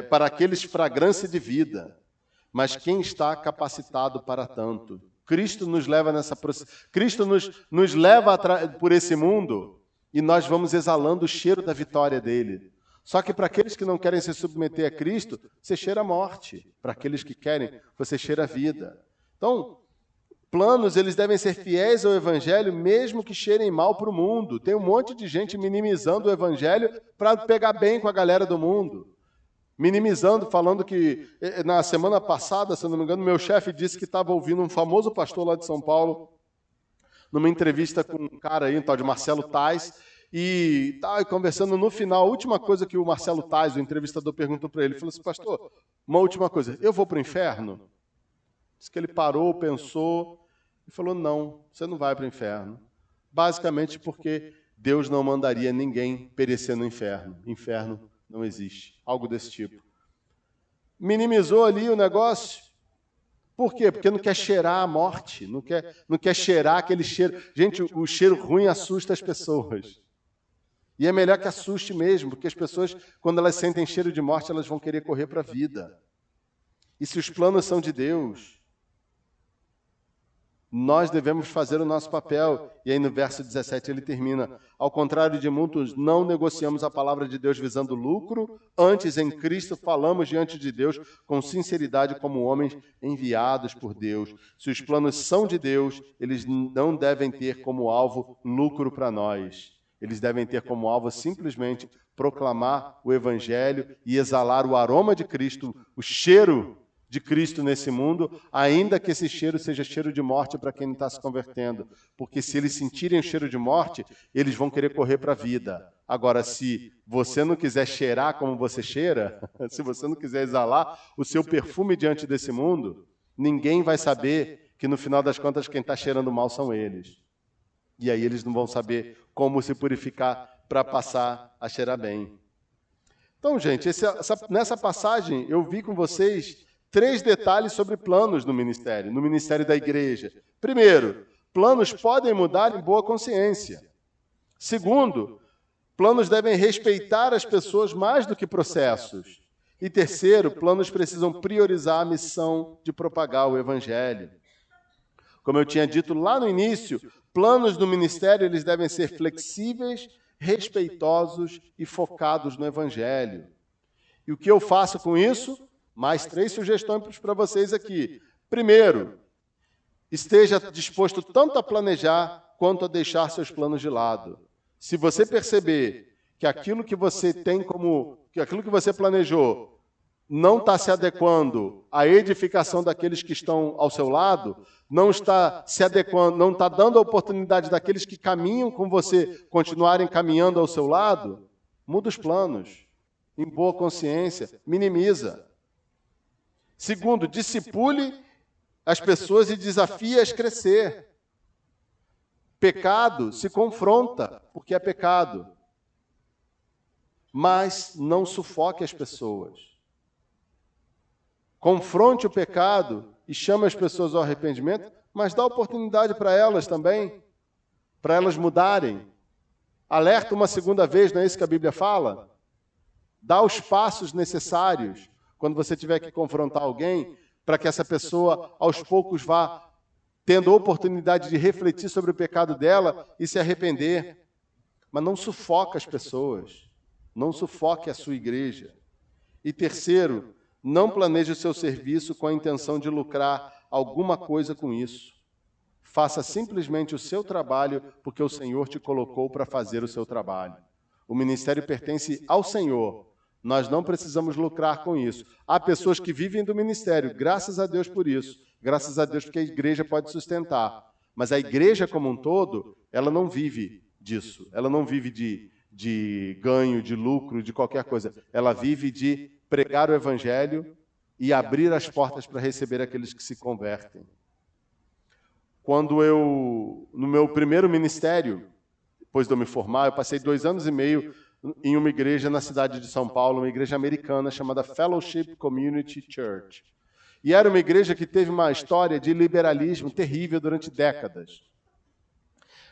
para aqueles, fragrância de vida. Mas quem está capacitado para tanto? Cristo nos leva Cristo nos leva por esse mundo e nós vamos exalando o cheiro da vitória dele. Só que para aqueles que não querem se submeter a Cristo, você cheira a morte. Para aqueles que querem, você cheira a vida. Então, planos, eles devem ser fiéis ao Evangelho, mesmo que cheirem mal para o mundo. Tem um monte de gente minimizando o Evangelho para pegar bem com a galera do mundo. Minimizando, falando que, na semana passada, se eu não me engano, meu chefe disse que estava ouvindo um famoso pastor lá de São Paulo, numa entrevista com um cara aí, um tal de Marcelo Tais, e estava conversando no final, a última coisa que o Marcelo Tais, o entrevistador, perguntou para ele, falou assim, pastor, uma última coisa, eu vou para o inferno? Diz que ele parou, pensou e falou, não, você não vai para o inferno. Basicamente porque Deus não mandaria ninguém perecer no inferno. Inferno não existe. Algo desse tipo. Minimizou ali o negócio. Por quê? Porque não quer cheirar a morte, não quer cheirar aquele cheiro. Gente, o cheiro ruim assusta as pessoas. E é melhor que assuste mesmo, porque as pessoas, quando elas sentem cheiro de morte, elas vão querer correr para a vida. E se os planos são de Deus, nós devemos fazer o nosso papel. E aí no verso 17 ele termina, ao contrário de muitos, não negociamos a palavra de Deus visando lucro, antes em Cristo falamos diante de Deus com sinceridade como homens enviados por Deus. Se os planos são de Deus, eles não devem ter como alvo lucro para nós. Eles devem ter como alvo simplesmente proclamar o Evangelho e exalar o aroma de Cristo, o cheiro de Cristo nesse mundo, ainda que esse cheiro seja cheiro de morte para quem não está se convertendo. Porque se eles sentirem o cheiro de morte, eles vão querer correr para a vida. Agora, se você não quiser cheirar como você cheira, se você não quiser exalar o seu perfume diante desse mundo, ninguém vai saber que no final das contas quem está cheirando mal são eles. E aí eles não vão saber como se purificar para passar a cheirar bem. Então, gente, nessa passagem eu vi com vocês 3 detalhes sobre planos no ministério da igreja. Primeiro, planos podem mudar em boa consciência. Segundo, planos devem respeitar as pessoas mais do que processos. E terceiro, planos precisam priorizar a missão de propagar o Evangelho. Como eu tinha dito lá no início, planos do ministério eles devem ser flexíveis, respeitosos e focados no Evangelho. E o que eu faço com isso? Mais 3 sugestões para vocês aqui. Primeiro, esteja disposto tanto a planejar quanto a deixar seus planos de lado. Se você perceber que aquilo que você aquilo que você planejou não está se adequando à edificação daqueles que estão ao seu lado, não está se adequando, não está dando a oportunidade daqueles que caminham com você continuarem caminhando ao seu lado, muda os planos. Em boa consciência, minimiza. Segundo, discipule as pessoas e desafie-as a crescer. Pecado se confronta, porque é pecado. Mas não sufoque as pessoas. Confronte o pecado e chame as pessoas ao arrependimento, mas dá oportunidade para elas também, para elas mudarem. Alerta uma segunda vez, não é isso que a Bíblia fala? Dá os passos necessários quando você tiver que confrontar alguém, para que essa pessoa, aos poucos, vá tendo a oportunidade de refletir sobre o pecado dela e se arrepender. Mas não sufoca as pessoas, não sufoque a sua igreja. E terceiro, não planeje o seu serviço com a intenção de lucrar alguma coisa com isso. Faça simplesmente o seu trabalho, porque o Senhor te colocou para fazer o seu trabalho. O ministério pertence ao Senhor. Nós não precisamos lucrar com isso. Há pessoas que vivem do ministério, graças a Deus por isso. Graças a Deus porque a igreja pode sustentar. Mas a igreja como um todo, ela não vive disso. Ela não vive de ganho, de lucro, de qualquer coisa. Ela vive de pregar o evangelho e abrir as portas para receber aqueles que se convertem. Quando no meu primeiro ministério, depois de eu me formar, eu passei 2 anos e meio em uma igreja na cidade de São Paulo, uma igreja americana chamada Fellowship Community Church. E era uma igreja que teve uma história de liberalismo terrível durante décadas.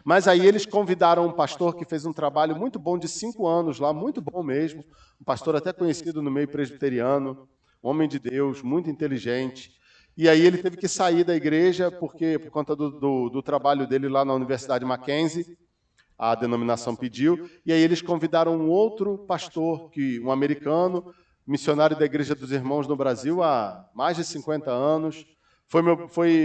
Mas aí eles convidaram um pastor que fez um trabalho muito bom de 5 anos lá, muito bom mesmo, um pastor até conhecido no meio presbiteriano, um homem de Deus, muito inteligente. E aí ele teve que sair da igreja por conta do trabalho dele lá na Universidade Mackenzie, a denominação pediu, e aí eles convidaram um outro pastor, um americano, missionário da Igreja dos Irmãos no Brasil há mais de 50 anos,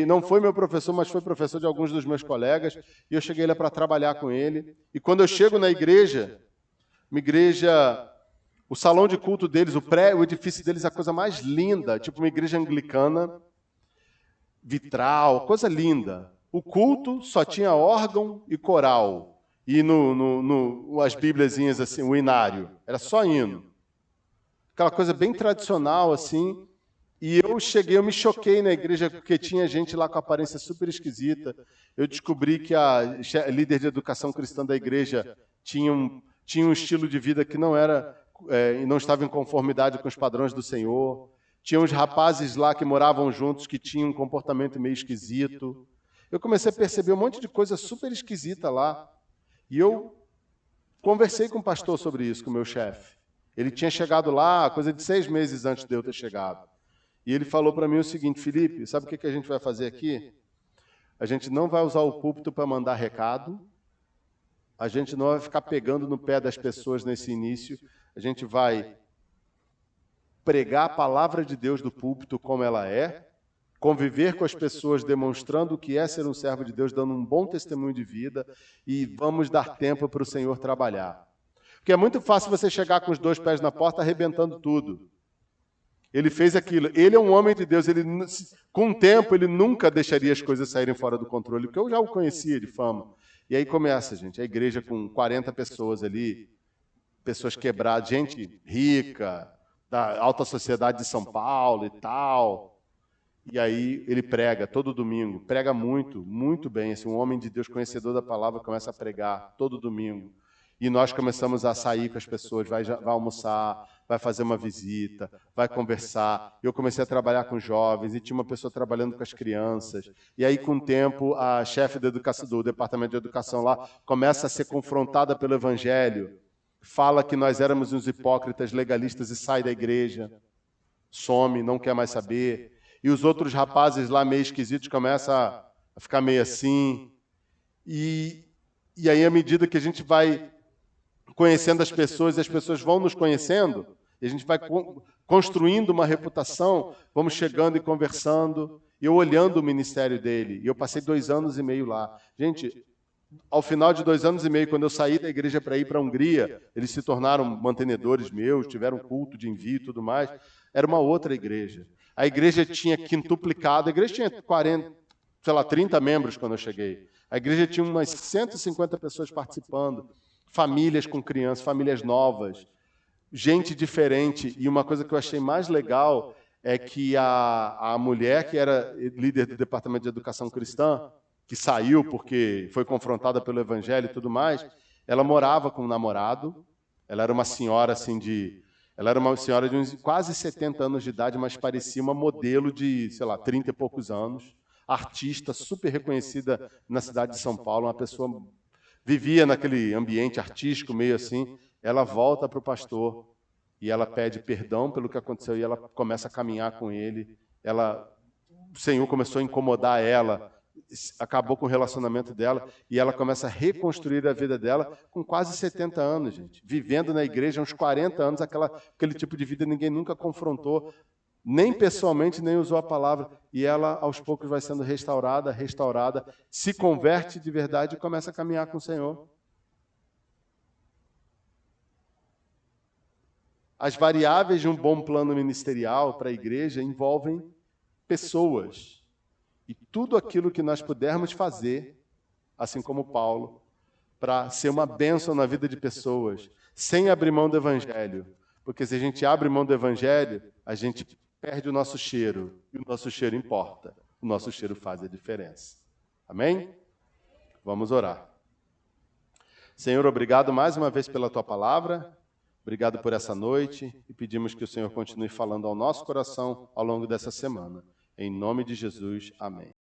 não foi meu professor, mas foi professor de alguns dos meus colegas, e eu cheguei lá para trabalhar com ele. E quando eu chego na igreja, o salão de culto deles, o edifício deles é a coisa mais linda, tipo uma igreja anglicana, vitral, coisa linda. O culto só tinha órgão e coral, e as bíbliazinhas assim, o inário, era só hino. Aquela coisa bem tradicional, assim. E eu me choquei na igreja porque tinha gente lá com aparência super esquisita. Eu descobri que a líder de educação cristã da igreja tinha um estilo de vida que não estava em conformidade com os padrões do Senhor. Tinha uns rapazes lá que moravam juntos que tinham um comportamento meio esquisito. Eu comecei a perceber um monte de coisa super esquisita lá. E eu conversei com o pastor sobre isso, com o meu chefe. Ele tinha chegado lá coisa de 6 meses antes de eu ter chegado. E ele falou para mim o seguinte: Felipe, sabe o que a gente vai fazer aqui? A gente não vai usar o púlpito para mandar recado, a gente não vai ficar pegando no pé das pessoas nesse início, a gente vai pregar a palavra de Deus do púlpito como ela é, conviver com as pessoas demonstrando o que é ser um servo de Deus, dando um bom testemunho de vida, e vamos dar tempo para o Senhor trabalhar. Porque é muito fácil você chegar com os 2 pés na porta arrebentando tudo. Ele fez aquilo. Ele é um homem de Deus. Com o tempo, ele nunca deixaria as coisas saírem fora do controle, porque eu já o conhecia de fama. E aí começa, gente, a igreja com 40 pessoas ali, pessoas quebradas, gente rica, da alta sociedade de São Paulo e tal. E aí ele prega todo domingo, prega muito, muito bem. Um homem de Deus, conhecedor da palavra, começa a pregar todo domingo. E nós começamos a sair com as pessoas, vai almoçar, vai fazer uma visita, vai conversar. Eu comecei a trabalhar com jovens e tinha uma pessoa trabalhando com as crianças. E aí, com o tempo, a chefe do departamento de educação lá começa a ser confrontada pelo evangelho, fala que nós éramos uns hipócritas legalistas e sai da igreja, some, não quer mais saber. E os outros rapazes lá meio esquisitos começam a ficar meio assim. E aí, à medida que a gente vai conhecendo as pessoas e as pessoas vão nos conhecendo, e a gente vai construindo uma reputação, vamos chegando e conversando, e eu olhando o ministério dele. E eu passei 2 anos e meio lá. Gente, ao final de 2 anos e meio, quando eu saí da igreja para ir para a Hungria, eles se tornaram mantenedores meus, tiveram culto de envio e tudo mais. Era uma outra igreja. A igreja tinha quintuplicado, a igreja tinha 30 membros quando eu cheguei. A igreja tinha umas 150 pessoas participando, famílias com crianças, famílias novas, gente diferente. E uma coisa que eu achei mais legal é que a mulher que era líder do departamento de educação cristã, que saiu porque foi confrontada pelo evangelho e tudo mais, ela morava com um namorado. Ela era uma senhora ela era uma senhora de uns quase 70 anos de idade, mas parecia uma modelo de, 30 e poucos anos, artista super reconhecida na cidade de São Paulo, uma pessoa vivia naquele ambiente artístico meio assim. Ela volta para o pastor e ela pede perdão pelo que aconteceu e ela começa a caminhar com ele. O Senhor começou a incomodar ela, acabou com o relacionamento dela e ela começa a reconstruir a vida dela com quase 70 anos, gente. Vivendo na igreja uns 40 anos, aquele tipo de vida ninguém nunca confrontou, nem pessoalmente, nem usou a palavra. E ela, aos poucos, vai sendo restaurada, se converte de verdade e começa a caminhar com o Senhor. As variáveis de um bom plano ministerial para a igreja envolvem pessoas. E tudo aquilo que nós pudermos fazer, assim como Paulo, para ser uma bênção na vida de pessoas, sem abrir mão do Evangelho. Porque se a gente abre mão do Evangelho, a gente perde o nosso cheiro, e o nosso cheiro importa. O nosso cheiro faz a diferença. Amém? Vamos orar. Senhor, obrigado mais uma vez pela Tua palavra, obrigado por essa noite, e pedimos que o Senhor continue falando ao nosso coração ao longo dessa semana. Em nome de Jesus, amém.